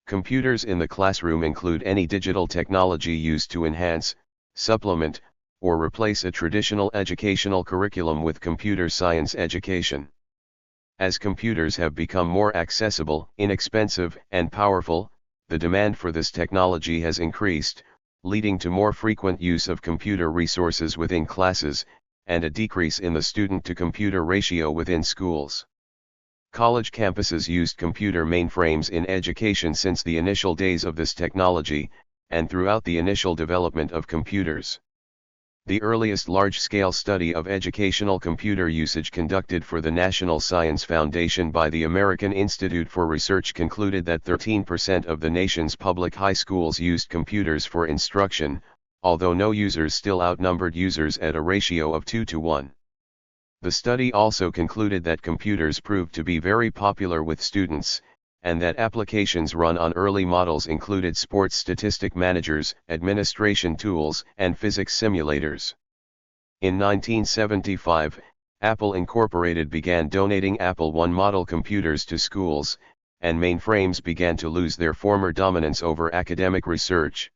Computers in the classroom include any digital technology used to enhance, supplement, or replace a traditional educational curriculum with computer science education. As computers have become more accessible, inexpensive, and powerful, the demand for this technology has increased, leading to more frequent use of computer resources within classes, and a decrease in the student-to-computer ratio within schools. College campuses used computer mainframes in education since the initial days of this technology, and throughout the initial development of computers. The earliest large-scale study of educational computer usage conducted for the National Science Foundation by the American Institute for Research concluded that 13% of the nation's public high schools used computers for instruction, although no users still outnumbered users at a ratio of 2 to 1. The study also concluded that computers proved to be very popular with students, and that applications run on early models included sports statistic managers, administration tools, and physics simulators. In 1975, Apple Incorporated began donating Apple I model computers to schools, and mainframes began to lose their former dominance over academic research.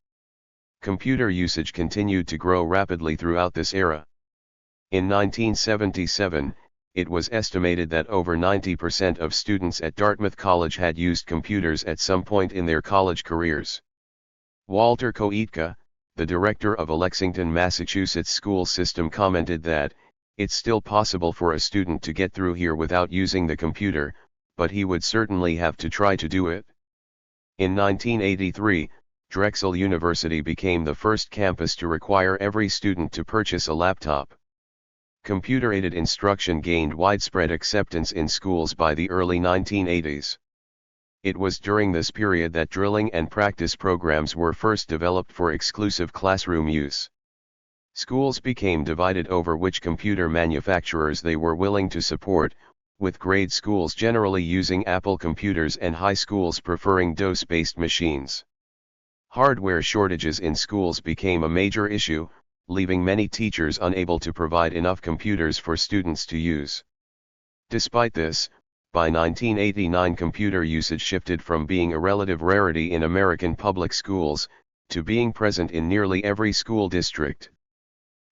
Computer usage continued to grow rapidly throughout this era. In 1977, it was estimated that over 90% of students at Dartmouth College had used computers at some point in their college careers. Walter Koetka, the director of a Lexington, Massachusetts school system, commented that, "It's still possible for a student to get through here without using the computer, but he would certainly have to try to do it." In 1983, Drexel University became the first campus to require every student to purchase a laptop. Computer-aided instruction gained widespread acceptance in schools by the early 1980s. It was during this period that drilling and practice programs were first developed for exclusive classroom use. Schools became divided over which computer manufacturers they were willing to support, with grade schools generally using Apple computers and high schools preferring DOS-based machines. Hardware shortages in schools became a major issue, leaving many teachers unable to provide enough computers for students to use. Despite this, by 1989 computer usage shifted from being a relative rarity in American public schools, to being present in nearly every school district.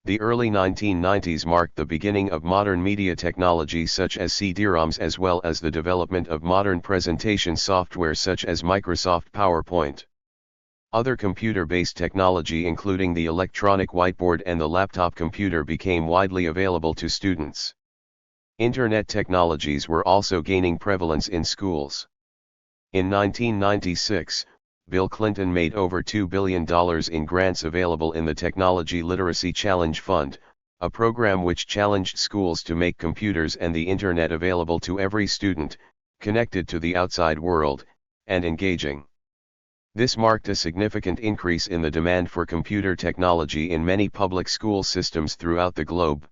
The early 1990s marked the beginning of modern media technology such as CD-ROMs, as well as the development of modern presentation software such as Microsoft PowerPoint. Other computer-based technology, including the electronic whiteboard and the laptop computer, became widely available to students. Internet technologies were also gaining prevalence in schools. In 1996, Bill Clinton made over $2 billion in grants available in the Technology Literacy Challenge Fund, a program which challenged schools to make computers and the Internet available to every student, connected to the outside world, and engaging. This marked a significant increase in the demand for computer technology in many public school systems throughout the globe.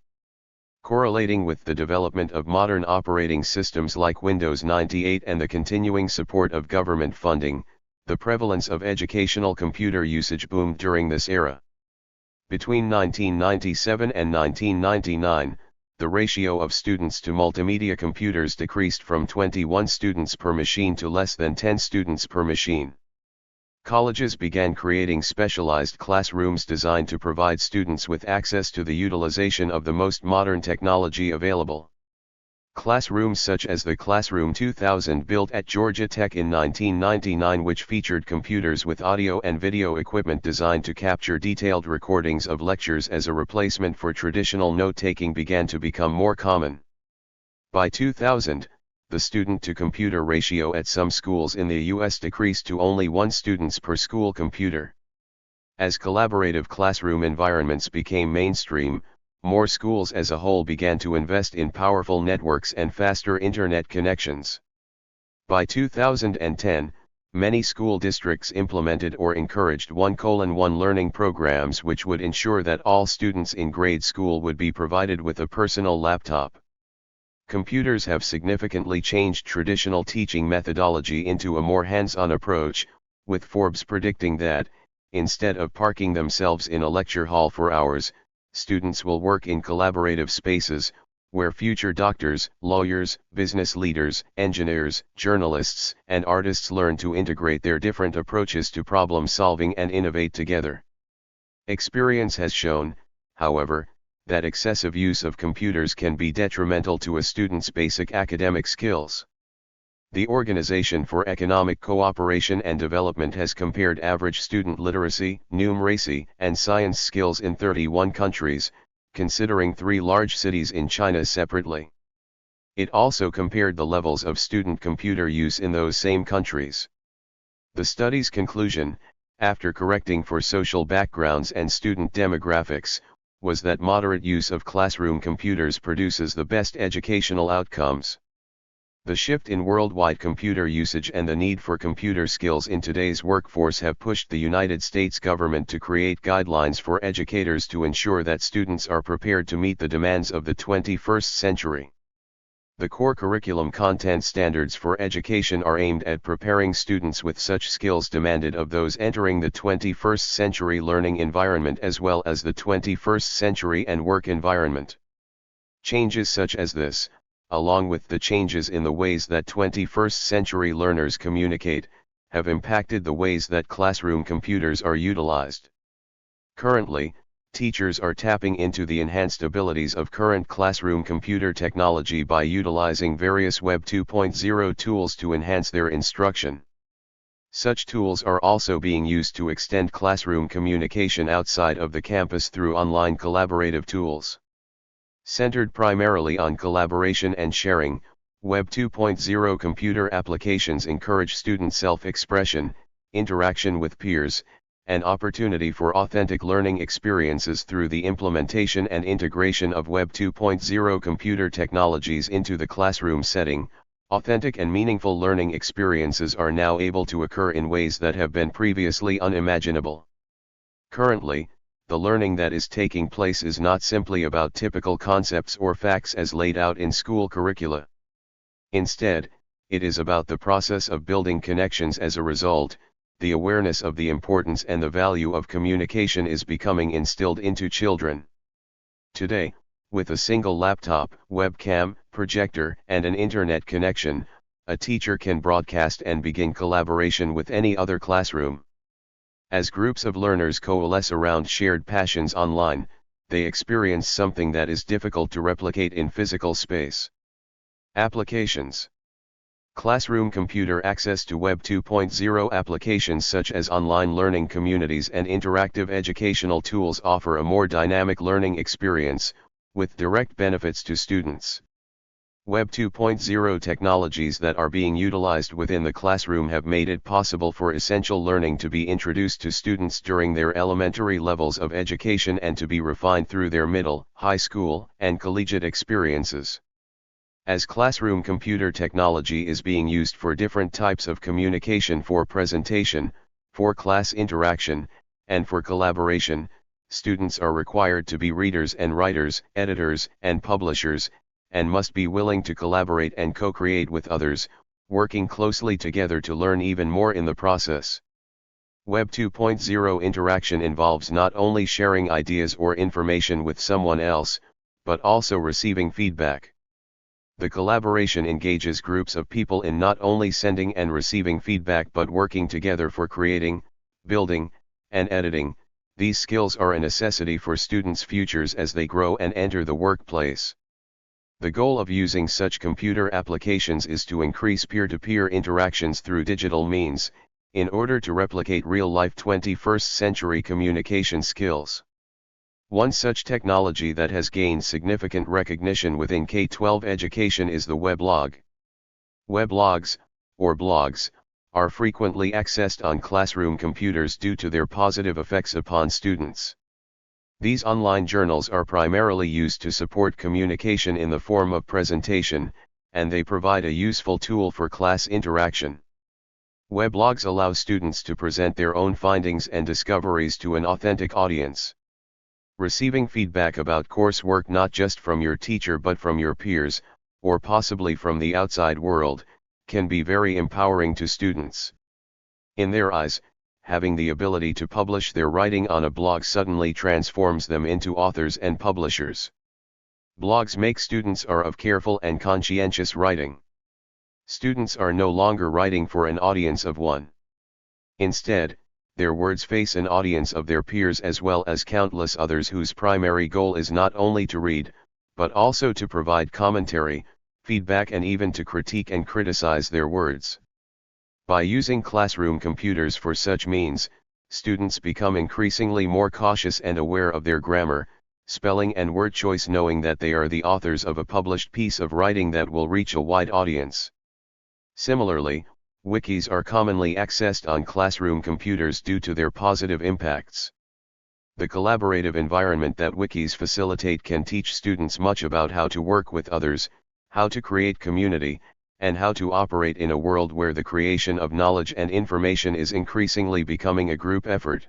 Correlating with the development of modern operating systems like Windows 98 and the continuing support of government funding, the prevalence of educational computer usage boomed during this era. Between 1997 and 1999, the ratio of students to multimedia computers decreased from 21 students per machine to less than 10 students per machine. Colleges began creating specialized classrooms designed to provide students with access to the utilization of the most modern technology available. Classrooms such as the Classroom 2000 built at Georgia Tech in 1999, which featured computers with audio and video equipment designed to capture detailed recordings of lectures as a replacement for traditional note-taking, began to become more common. By 2000, the student-to-computer ratio at some schools in the U.S. decreased to only 1 student per school computer. As collaborative classroom environments became mainstream, more schools as a whole began to invest in powerful networks and faster internet connections. By 2010, many school districts implemented or encouraged 1:1 learning programs, which would ensure that all students in grade school would be provided with a personal laptop. Computers have significantly changed traditional teaching methodology into a more hands-on approach, with Forbes predicting that, instead of parking themselves in a lecture hall for hours, students will work in collaborative spaces, where future doctors, lawyers, business leaders, engineers, journalists, and artists learn to integrate their different approaches to problem solving and innovate together. Experience has shown, however, that excessive use of computers can be detrimental to a student's basic academic skills. The Organization for Economic Cooperation and Development has compared average student literacy, numeracy, and science skills in 31 countries, considering 3 large cities in China separately. It also compared the levels of student computer use in those same countries. The study's conclusion, after correcting for social backgrounds and student demographics, was that moderate use of classroom computers produces the best educational outcomes. The shift in worldwide computer usage and the need for computer skills in today's workforce have pushed the United States government to create guidelines for educators to ensure that students are prepared to meet the demands of the 21st century. The core curriculum content standards for education are aimed at preparing students with such skills demanded of those entering the 21st century learning environment as well as the 21st century and work environment. Changes such as this, along with the changes in the ways that 21st century learners communicate, have impacted the ways that classroom computers are utilized. Currently, teachers are tapping into the enhanced abilities of current classroom computer technology by utilizing various Web 2.0 tools to enhance their instruction. Such tools are also being used to extend classroom communication outside of the campus through online collaborative tools. Centered primarily on collaboration and sharing, Web 2.0 computer applications encourage student self-expression, interaction with peers, and opportunity for authentic learning experiences through the implementation and integration of Web 2.0 computer technologies into the classroom setting. Authentic and meaningful learning experiences are now able to occur in ways that have been previously unimaginable. Currently, the learning that is taking place is not simply about typical concepts or facts as laid out in school curricula. Instead, it is about the process of building connections. As a result, the awareness of the importance and the value of communication is becoming instilled into children. Today, with a single laptop, webcam, projector, and an internet connection, a teacher can broadcast and begin collaboration with any other classroom. As groups of learners coalesce around shared passions online, they experience something that is difficult to replicate in physical space. Applications. Classroom computer access to Web 2.0 applications such as online learning communities and interactive educational tools offer a more dynamic learning experience, with direct benefits to students. Web 2.0 technologies that are being utilized within the classroom have made it possible for essential learning to be introduced to students during their elementary levels of education and to be refined through their middle, high school, and collegiate experiences. As classroom computer technology is being used for different types of communication, for presentation, for class interaction, and for collaboration, students are required to be readers and writers, editors and publishers, and must be willing to collaborate and co-create with others, working closely together to learn even more in the process. Web 2.0 interaction involves not only sharing ideas or information with someone else, but also receiving feedback. The collaboration engages groups of people in not only sending and receiving feedback but working together for creating, building, and editing. These skills are a necessity for students' futures as they grow and enter the workplace. The goal of using such computer applications is to increase peer-to-peer interactions through digital means, in order to replicate real-life 21st century communication skills. One such technology that has gained significant recognition within K-12 education is the weblog. Weblogs, or blogs, are frequently accessed on classroom computers due to their positive effects upon students. These online journals are primarily used to support communication in the form of presentation, and they provide a useful tool for class interaction. Weblogs allow students to present their own findings and discoveries to an authentic audience. Receiving feedback about coursework not just from your teacher but from your peers, or possibly from the outside world, can be very empowering to students. In their eyes, having the ability to publish their writing on a blog suddenly transforms them into authors and publishers. Blogs make students are of careful and conscientious writing. Students are no longer writing for an audience of one. Instead, their words face an audience of their peers as well as countless others whose primary goal is not only to read, but also to provide commentary, feedback and even to critique and criticize their words. By using classroom computers for such means, students become increasingly more cautious and aware of their grammar, spelling and word choice, knowing that they are the authors of a published piece of writing that will reach a wide audience. Similarly, wikis are commonly accessed on classroom computers due to their positive impacts. The collaborative environment that wikis facilitate can teach students much about how to work with others, how to create community, and how to operate in a world where the creation of knowledge and information is increasingly becoming a group effort.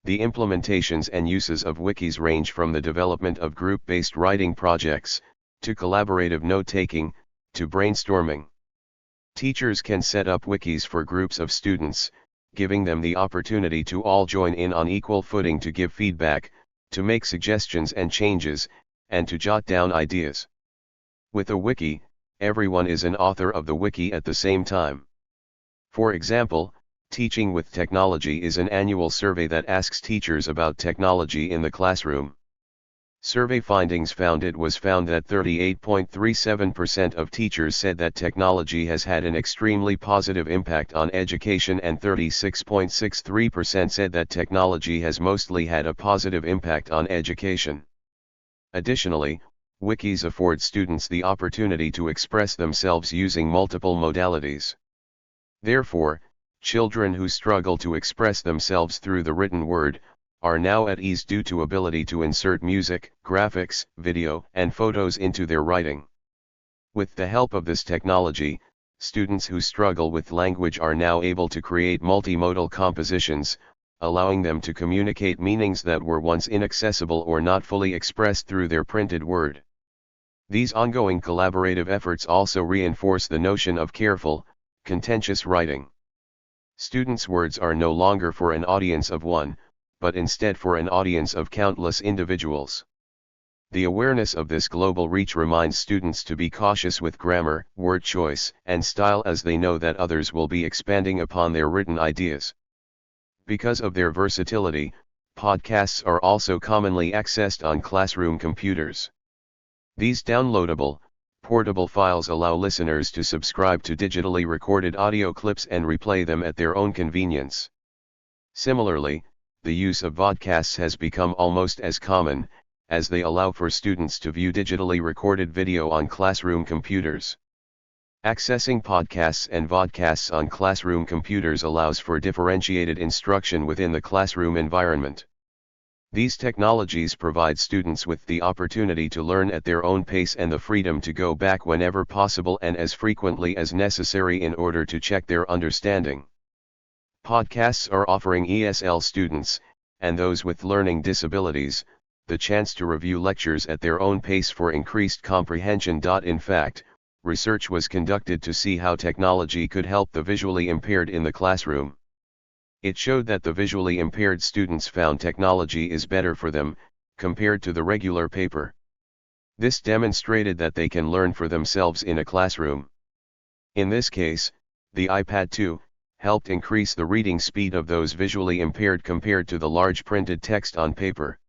The implementations and uses of wikis range from the development of group-based writing projects, to collaborative note-taking, to brainstorming. Teachers can set up wikis for groups of students, giving them the opportunity to all join in on equal footing to give feedback, to make suggestions and changes, and to jot down ideas. With a wiki, everyone is an author of the wiki at the same time. For example, Teaching with Technology is an annual survey that asks teachers about technology in the classroom. Survey findings found that 38.37% of teachers said that technology has had an extremely positive impact on education, and 36.63% said that technology has mostly had a positive impact on education. Additionally, wikis afford students the opportunity to express themselves using multiple modalities. Therefore, children who struggle to express themselves through the written word are now at ease due to ability to insert music, graphics, video, and photos into their writing. With the help of this technology, students who struggle with language are now able to create multimodal compositions, allowing them to communicate meanings that were once inaccessible or not fully expressed through their printed word. These ongoing collaborative efforts also reinforce the notion of careful, conscientious writing. Students' words are no longer for an audience of one, but instead for an audience of countless individuals. The awareness of this global reach reminds students to be cautious with grammar, word choice, and style, as they know that others will be expanding upon their written ideas. Because of their versatility, podcasts are also commonly accessed on classroom computers. These downloadable, portable files allow listeners to subscribe to digitally recorded audio clips and replay them at their own convenience. Similarly, the use of vodcasts has become almost as common, as they allow for students to view digitally recorded video on classroom computers. Accessing podcasts and vodcasts on classroom computers allows for differentiated instruction within the classroom environment. These technologies provide students with the opportunity to learn at their own pace and the freedom to go back whenever possible and as frequently as necessary in order to check their understanding. Podcasts are offering ESL students, and those with learning disabilities, the chance to review lectures at their own pace for increased comprehension. In fact, research was conducted to see how technology could help the visually impaired in the classroom. It showed that the visually impaired students found technology is better for them, compared to the regular paper. This demonstrated that they can learn for themselves in a classroom. In this case, the iPad 2 helped increase the reading speed of those visually impaired compared to the large printed text on paper.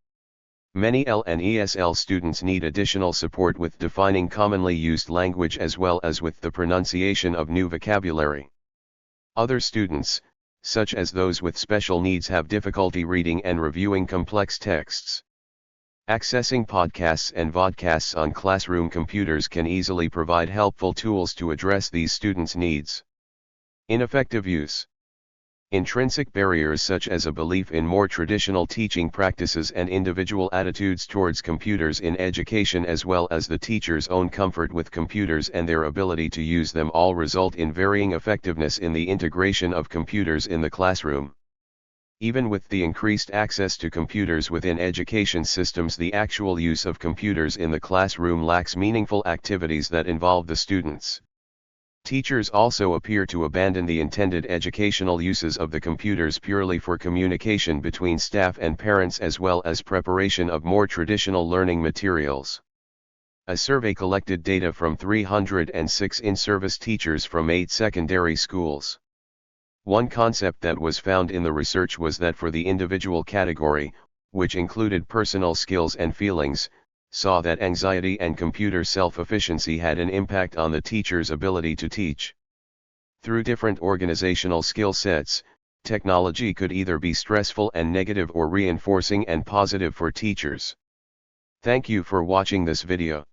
Many EL and ESL students need additional support with defining commonly used language as well as with the pronunciation of new vocabulary. Other students, such as those with special needs, have difficulty reading and reviewing complex texts. Accessing podcasts and vodcasts on classroom computers can easily provide helpful tools to address these students' needs. Ineffective use. Intrinsic barriers such as a belief in more traditional teaching practices and individual attitudes towards computers in education, as well as the teacher's own comfort with computers and their ability to use them, all result in varying effectiveness in the integration of computers in the classroom. Even with the increased access to computers within education systems, the actual use of computers in the classroom lacks meaningful activities that involve the students. Teachers also appear to abandon the intended educational uses of the computers purely for communication between staff and parents, as well as preparation of more traditional learning materials. A survey collected data from 306 in-service teachers from 8 secondary schools. One concept that was found in the research was that for the individual category, which included personal skills and feelings, saw that anxiety and computer self-efficiency had an impact on the teacher's ability to teach. Through different organizational skill sets, technology could either be stressful and negative or reinforcing and positive for teachers. Thank you for watching this video.